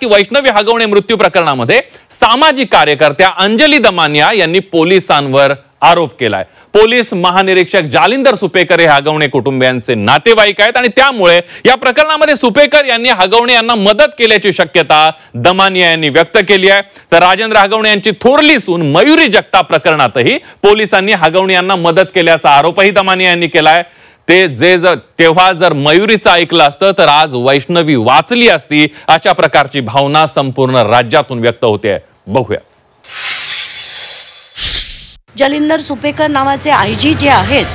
की वैष्णवी हगवणे मृत्यू प्रकरणामध्ये सामाजिक कार्यकर्त्या अंजली दमानिया यांनी पोलिसांवर आरोप केलाय। पोलीस महानिरीक्षक जालिंदर सुपेकर हे हगवणे कुटुंबियांचे नातेवाईक आहेत आणि त्यामुळे या प्रकरणामध्ये सुपेकर यांनी हगवणे यांना मदत केल्याची शक्यता दमानिया यांनी व्यक्त केली आहे। तर राजेंद्र हगवणे यांची थोरली सून मयुरी जगताप प्रकरणातही पोलिसांनी हगवणे यांना मदत केल्याचा आरोपही दमानिया यांनी केलाय। तेव्हा जर मयुरीचं ऐकलं असतं तर आज वैष्णवी वाचली असती, अशा प्रकारची भावना संपूर्ण राज्यातून व्यक्त होते। बघूया। जालिंदर सुपेकर नावाचे आयजी जे आहेत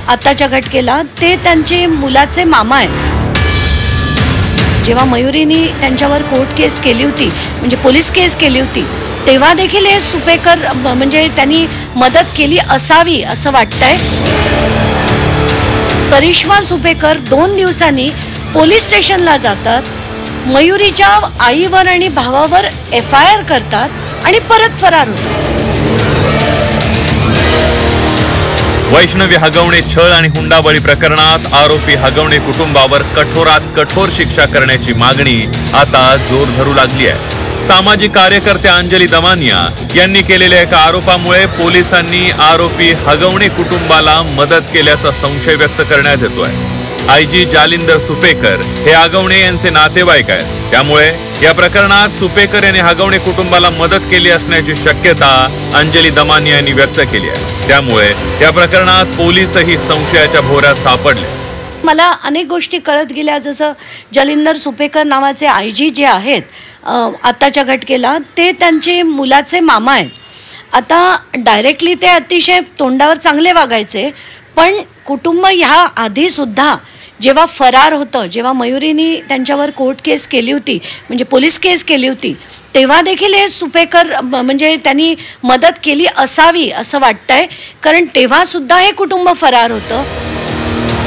आताच्या घटनेला ते त्यांचे मुलाचे मामा आहेत। जेव्हा मयुरीनी त्यांच्यावर कोर्ट केस केली होती, म्हणजे पोलीस केस केली होती, तेव्हा देखील हे सुपेकर म्हणजे त्यांनी मदत केली असावी असं वाटतंय। करिश्मा सुपेकर 2 दिवसांनी पोलीस स्टेशनला जातात, मयुरीच्या आईवर आणि भावावर FIR करतात आणि परत फरार होतात। वैष्णवी हगवणे छळ आणि हुंडाबळी प्रकरणात आरोपी हगवणे कुटुंबावर कठोरात कठोर शिक्षा करण्याची मागणी आता जोर धरू लागली आहे। सामाजिक कार्यकर्त्या अंजली दमानिया यांनी केलेल्या एका आरोपामुळे पोलिसांनी आरोपी हगवणे कुटुंबाला मदत केल्याचा संशय व्यक्त करण्यात येतोय। आयजी जालिंदर सुपेकर हे हगवणे यांचे नातेवाईक आहेत, त्यामुळे या प्रकरणात सुपेकर यांनी हगवणे कुटुंबाला मदत केली असण्याची शक्यता अंजली दमानिया यांनी व्यक्त केली आहे। त्यामुळे या प्रकरणात पोलीसही संशयाच्या भोवऱ्यात सापडले। मला अनेक गोष्टी कळत गेल्या, जसं जालिंदर सुपेकर नावाचे आयजी जे आहेत आताच्या घटनेला ते त्यांचे मुलाचे मामा आहेत। आता डायरेक्टली ते अतिशय तोंडावर चांगले वागायचे, पण कुटुंब ह्या आधी सुद्धा जेव्हा फरार होतं, जेव्हा मयुरीनी त्यांच्यावर कोर्ट केस केली होती, म्हणजे पोलीस केस केली होती, तेव्हा देखील हे सुपेकर म्हणजे त्यांनी मदत केली असावी असं वाटतंय, कारण तेव्हा सुद्धा हे कुटुंब फरार होतं।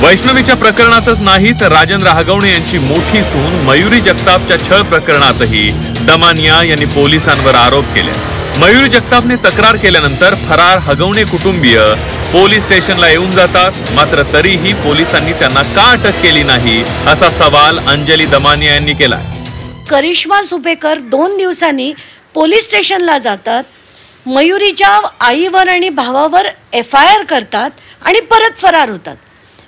वैष्णवीच्या प्रकरणातच नाही तर राजेंद्र हगवणे यांची मोठी सून मयुरी जगतापच्या छळ प्रकरणातही दमानिया यांनी पोलिसांवर आरोप केले। मयुरी जगतापने तक्रार केल्यानंतर फरार हगवणे कुटुंबीय पोलीस स्टेशनला येऊन जातात, मात्र तरीही पोलिसांनी त्यांना का अटक केली नाही असा सवाल अंजली दमानिया यांनी केला। करिश्मा सुपेकर 2 दिवसांनी पोलीस स्टेशनला जातात, मयुरीच्या आईवर आणि भावावर FIR करतात आणि परत फरार होतात।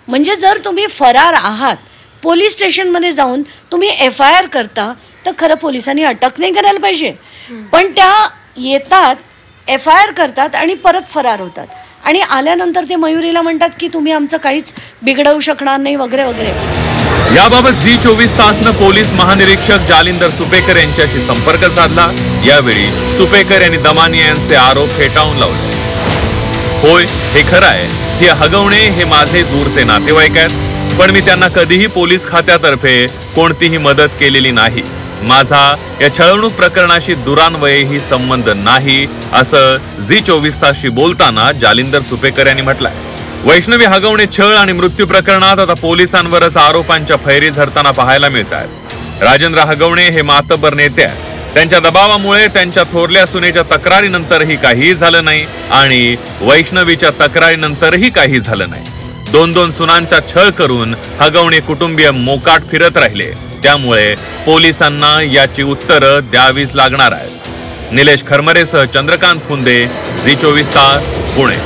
म्हणजे जर तुम्ही फरार आहात, पोलीस स्टेशनमध्ये जाऊन तुम्ही FIR करता, तर खरं पोलिसांनी अटक नाही करायला पाहिजे, पण त्या येतात, FIR करतात आणि परत फरार होतात आणि आल्यानंतर ते मयुरीला म्हणतात की तुम्ही आमचं काहीच बिघडवू शकणार नाही वगैरे वगैरे। याबाबत झी 24 तासनं पोलीस महानिरीक्षक जालिंदर सुपेकर यांच्याशी संपर्क साधला। यावेळी सुपेकर यांनी दमानिया यांचे आरोप फेटाळून लावले। होय, हे खरं आहे की हगवणे हे माझे दूरचे नातेवाईक आहेत, पण मी त्यांना कधीही पोलीस खात्यातर्फे कोणतीही मदत केलेली नाही। माझा या छळवणूक प्रकरणाशी दुरान्वयही संबंध नाही, असं झी 24 तासशी बोलताना जालिंदर सुपेकर यांनी म्हटलंय। वैष्णवी हगवणे छळ आणि मृत्यू प्रकरणात आता पोलिसांवरच आरोपांच्या फैरी झरताना पाहायला मिळत आहेत। राजेंद्र हगवणे हे मातबर नेते आहेत, त्यांच्या दबावामुळे त्यांच्या थोरल्या सुनेच्या तक्रारीनंतरही काही झालं नाही आणि वैष्णवीच्या तक्रारीनंतरही काही झालं नाही। 2 सुनांचा छळ करून हगवणे कुटुंबीय मोकाट फिरत राहिले, त्यामुळे पोलिसांना याची उत्तरं द्यावीच लागणार आहेत। निलेश खरमरेसह चंद्रकांत फुंदे, झी 24 तास, पुणे।